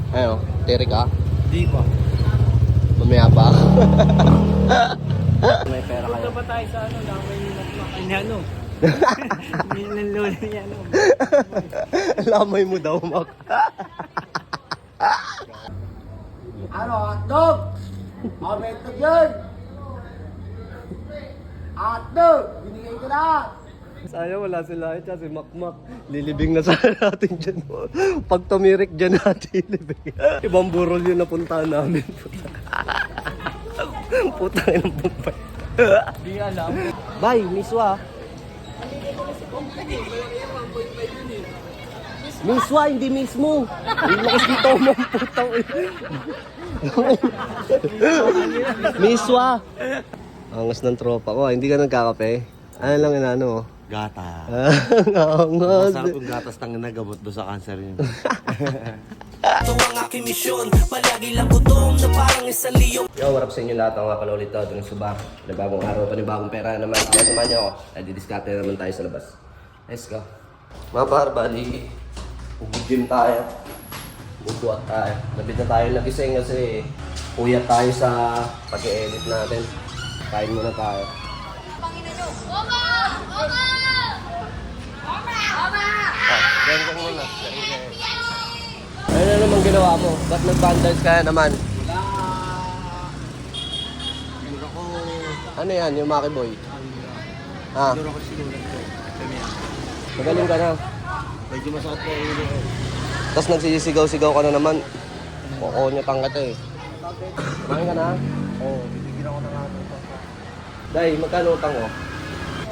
Ayo, tirik ka? Di pa. Mamaya pa. May pera kayo. Punta pa tayo sa ano, lamay ni Makmak. Ay, ano? Hindi ng lola niya, ano? Lamay mo daw, Mak. Ano, hotdog? Amentog yun! Hotdog! Binigay ko na! Sayang wala sila ito si Makmak. Lilibing na sana natin dyan. Pag tumirik dyan natin, lilibing. Ibang burol yun napuntahan namin. Puta ng bumpay. Di alam. Bye, miswa. Miswa, hindi mismo. Yung lakas dito mo, putang. Miswa. Angas ng tropa ko. Hindi ka nagkakape? Ano lang inano? Gata. Angas. Masarap yung gatas ng nagabot do sa cancer yun. Ito ang aking misyon, palagi lang gutom na parang isang liyong. Yo, warap sa inyo lahat. Ako nga pala ulit to, doon sa bar. Na bagong araw, panibagong pera naman. Kaya samahan niyo ako. Ay, didiskarte naman tayo sa labas. Let's go. Mga bar, bali. Gym tayo. Bubuhat tayo. Labit na tayo nagising kasi puyat tayo sa pag-e-edit natin. Kain muna tayo. Oma! Oma! Oma! Diyan ka muna. Ano na naman ginawa mo? Ba't nag-vandals kaya naman? Ano yan, yung Maki Boy? Ha? Magaling ka na. Medyo masakit po yung ulo ko. Tapos nagsisigaw-sigaw ka na naman. Kukunya tangkat eh. Kumain ka na? Oo. Bibigyan ako ng ato. Day, magkano utang mo?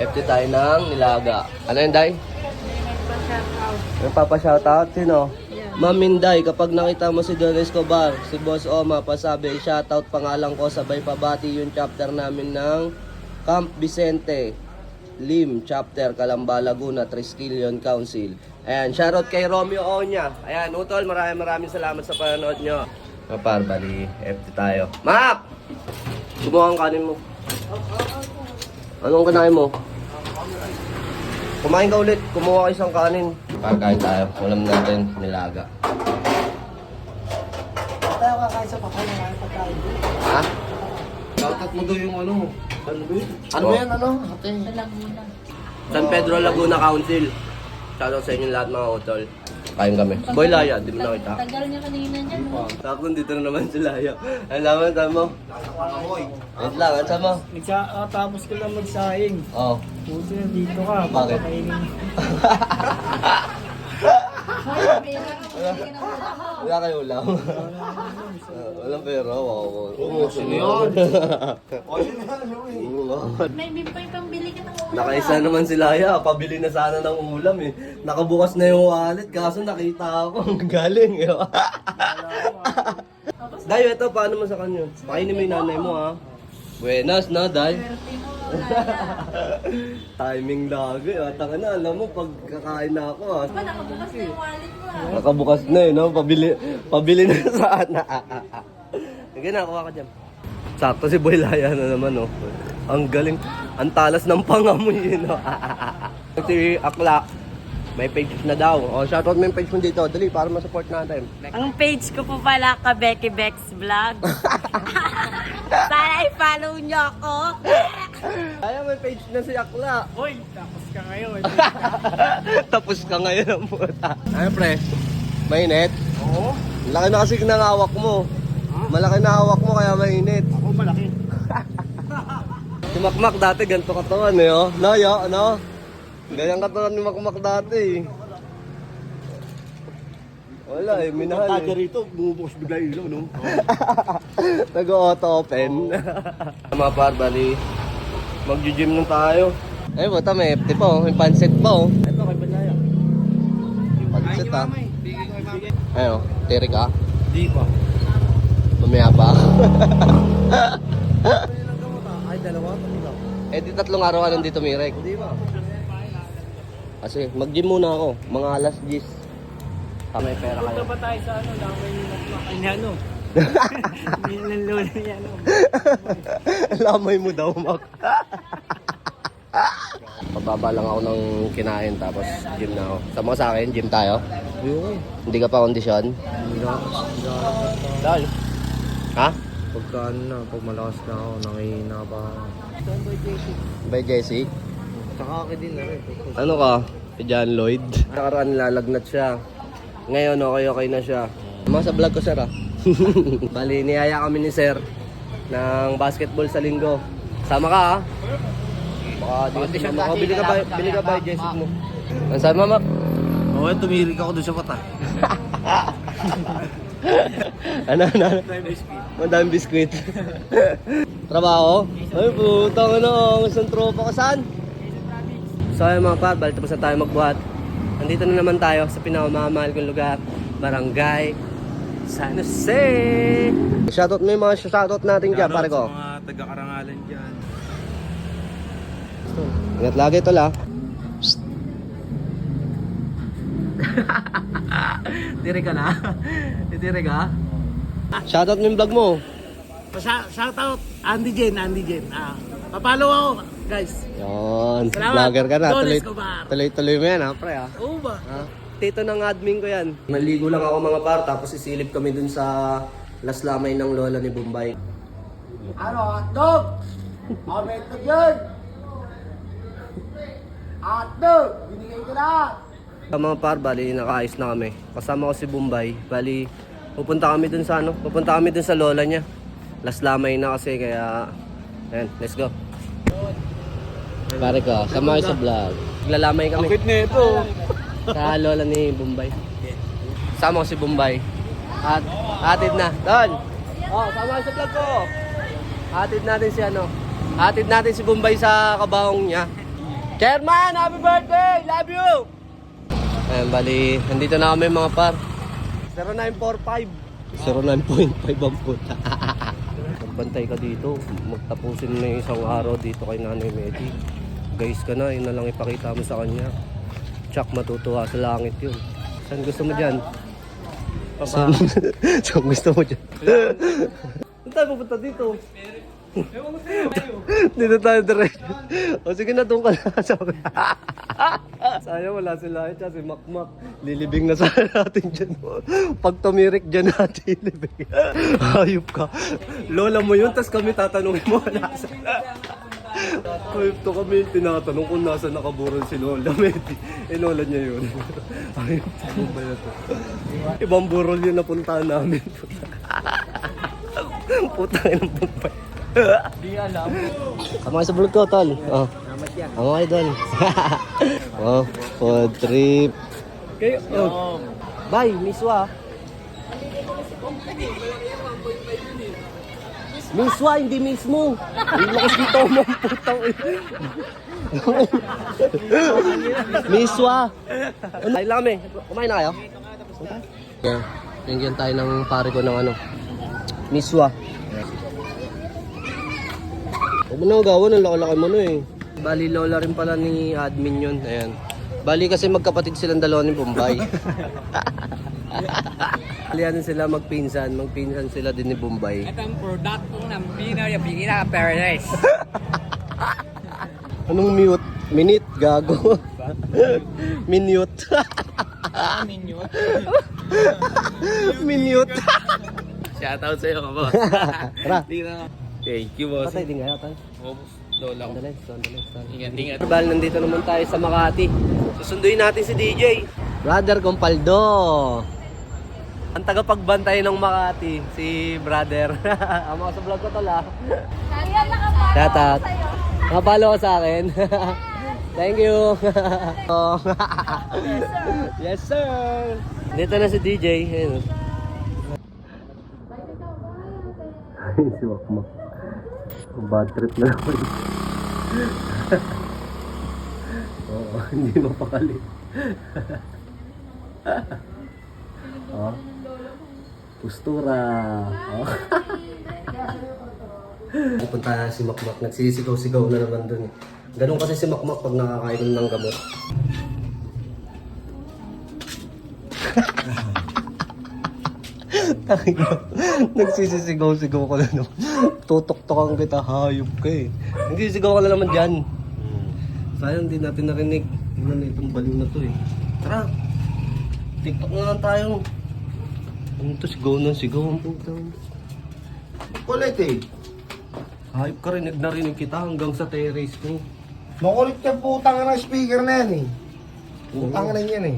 FT tayo ng nilaga. Ano yun, Day? Nagpapa-shoutout? Sino? Ma'am Minday, kapag nakita mo si Don Escobar, si Boss Oma, pasabi, shoutout pangalan ko, sabay pabati yung chapter namin ng Camp Vicente, Lim, chapter Calamba, Laguna, Triskelion Council. Ayan, shoutout kay Romeo Onya. Ayan, Utol, maraming salamat sa panonood nyo. Kapar, bali, FT tayo. Map! Gumawa ang kanin mo. Anong kanain mo? Kumain ka ulit, kumuha ka isang kanin. Pagkain tayo, ulam natin, nilaga. Tayo kakain sa pakain na kain pagkain. Ha? Shoutout mo daw yung ano. Ano ba yun? Ano ba yan, ano? Ate. San Pedro Laguna Council. Shoutout sa inyo lahat mga utol. Kain kami. Boy Laya, di mo nakita. Tagal niya kanina dyan, no? Tapos dito na naman si Laya. Ang laman, saan mo? Wait lang, saan mo? Tapos ko lang magsaing. Oo. Puti na dito ka. Bakit? Papakainin. Wala kayo ulam. Walang pera, wow. Sino yun? May bimpay pambili ka ng ulam. Nakaisa naman si Laya, pabili na sana ng ulam eh. Nakabukas na yung wallet, kaso nakita ako. Ang galing eh. Dayo, ito, paano mo sa kanya? Pakainin mo yung nanay mo ha. Buenas na, Day. Timing lagi. Taka na, alam mo, pag kakain na ako ha. Ba, nakabukas na yung wallet mo, ah. Nakabukas na eh, no? Pabili na sana. Sige na, kuha ka dyan. Sakto si Boy Laya na naman, no? Ang galing. Ang talas ng pangamoy yun, no? Si Akla, may page na daw. O, shoutout mo yung page mo dito. Dali, para ma-support natin. Ang page ko po pala, Kabeki Bex Vlog. Sana i-follow nyo ako. Kaya may page na si Akla. Hoy, tapos ka ngayon. Tapos ka ngayon ang puta. Ano, pre? Mainit? Oo. Laki na kasi ng hawak mo. Malaki na hawak mo kaya mainit. Ako malaki. Si Makmak dati ganito katawan eh, oh. No, yo, ano? Ganyan katawan ni Makmak dati eh. Wala eh, minahal Taga eh. rito, bumubukas bigla yung ilaw, no? Nag-auto open. Mga parbali, mag-gym lang tayo. Eh, buta may FT pa oh, may pansit pa oh. Ito kay Balaya. Pansit ah. Ayo, tirik ka? Di pa. Mamaya pa. Ay, dalawa. Eh, di 3 araw ka nandito, Mirek. Di ba? Kasi mag-gym muna ako, mga alas 10. May pera Punta kayo. pa tayo sa ano, lamay ni Makmak. Ay, ano? Hindi ng lola niya, ano? Lamay mo daw, Mak. Pababa lang ako ng kinain tapos gym na ako. Sama ka sa akin, gym tayo. Ayun. Hindi ka pa kondisyon? Dahil? Ha? Pagka ano na, pag malakas na ako, nangihina pa ako. By Jesse? Tsaka akin din na rin. Ano ka? Si John Lloyd? Nakaraan lalagnat siya. Ngayon okay na siya. Mga sa vlog ko sir ah. Bali, niyaya kami ni sir ng basketball sa linggo. Sama ka ah. Baka di ka sumama. Bili ka ba Jesse mo? Ang sama Mac? Okay, tumirik ako doon sa mata. Ano? Ang daming biskwit. Trabaho? Ay putang ano, isang tropa ka saan? So ayun mga par, balik tapos na tayo magbuhat. Nandito na naman tayo sa pinakamamahal kong lugar, Barangay San Jose. Shoutout mo yung mga shoutout natin dyan, pare ko. Mga taga-Karangalan dyan. Ingat lagi tol ah. Dire ka na? Dire ka? Shoutout mo yung vlog mo. Shout out, Andy Jen. Papalo ako, guys. Yun, Salamat. vlogger ka na. Don Tuloy, Escobar. tuloy mo yan ha, pre ha. Oo ba? Ha? Tito ng admin ko yan. Naligo lang ako mga par, tapos isilip kami dun sa laslamay ng lola ni Bombay. Ano, hotdog? Comment yun! Hotdog! Binigay ko na! Sa mga par, bali nakaayos na kami. Kasama ko si Bombay, bali pupunta kami dun sa pupunta kami dun sa lola niya. Laslamay na kasi kaya, ayan, let's go. Pare ko, sama kayo sa vlog. Naglalamay kami. Akit na ito. Sa lola ni Bombay. Sama ko si Bombay. At atid na. Don! Oh, sama ka sa vlog ko. Atid natin si Atid natin si Bombay sa kabaong niya. Chairman, happy birthday! Love you! Ayan, bali, nandito na kami mga par. 0945. 09.5 ang puta. Magbantay ka dito. Magtapusin mo yung isang araw dito kay Nanay Medi. Guys ka na, yun na lang ipakita mo sa kanya. Tsak, matutuwa sa langit yun. Saan gusto mo dyan? Saan gusto mo dyan? Saan tayo pupunta dito? Dito tayo diretso. O sige na, doon ka na. Sayang wala sila. Si Makmak. Lilibing na sana natin dyan. Pag tumirik dyan natin, lilibing. Hayop ka. Lola mo yun, tas kami tatanungin mo. Nasa. Hayop to kami tinatanong kung nasa nakaburon si Lola. Lola niya yun. Hayop to ba na to? Ibang burol yun napuntahan namin. Putang ng Bombay. Di alam. Sama kayo sa vlog ko, tol. Oh. Salamat yan. Ako kayo, tol. Oh, food trip. Kayo, Oh. Bye, miswa. Miswa, hindi mismo. Yung lakas dito mo, putang. Miswa. Ay lang kami. Kumain na kayo? Yeah. Tingnan tayo ng pare ko ng miswa. Huwag mo na gawan, ang laki-laki mo na eh. Bali, lola rin pala ni admin yun. Ayan. Bali kasi magkapatid silang dalawa ni Bombay. Bali ano sila magpinsan. Magpinsan sila din ni Bombay. Ito ang product ko ng Pinoy Bikina Paradise. Anong mute? Minute, gago. Minute. Ninyo. Minute. Shoutout sa'yo, boss. Tara. Di na. Thank you, boss. Patay din kayo, tal. Oh, lola ko. Sandali. Ingat. Bal, nandito naman tayo sa Makati. Susunduin natin si DJ. Brother Compaldo. Ang tagapagbantay ng Makati, si brother. Ama sa vlog ko tol ah. Kaya nakapalo Shout out. sa'yo. Nakapalo ka sa akin. Thank you. Oh. Yes sir. Dito na si DJ. Ayun. Si Wakma. Bad trip na naman. Oo, hindi mapakali. Oh. Postura. Oh. Pupunta si Makmak, nagsisigaw-sigaw na naman dun. Ganun kasi si Makmak pag nakakainom ng gamot. Nagsisisigaw-sigaw ka na naman. Tutok-tokan kita, hayop ka eh. Nagsisigaw ka na naman dyan. So Sayang di natin narinig. Tingnan na itong baliw na to eh. Tara! TikTok na lang tayo. Ano to? Sigaw ng sigaw ang putang. Kulit eh. Hype ka rin, narinig kita hanggang sa terrace ko. Makulit ka putang ng speaker na yan eh. Putang na yan eh.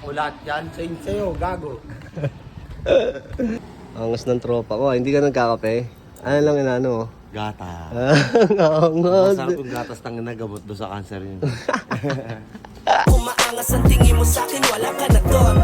Ulat yan, sa'yo, gago. Angas ng tropa ko. Hindi ka nagkakape? Ano lang inano mo? Gata. Angas. Masarap yung gatas tang nagamot do sa cancer yun. Kung maangas ang tingin mo sa'kin, wala ka na doon.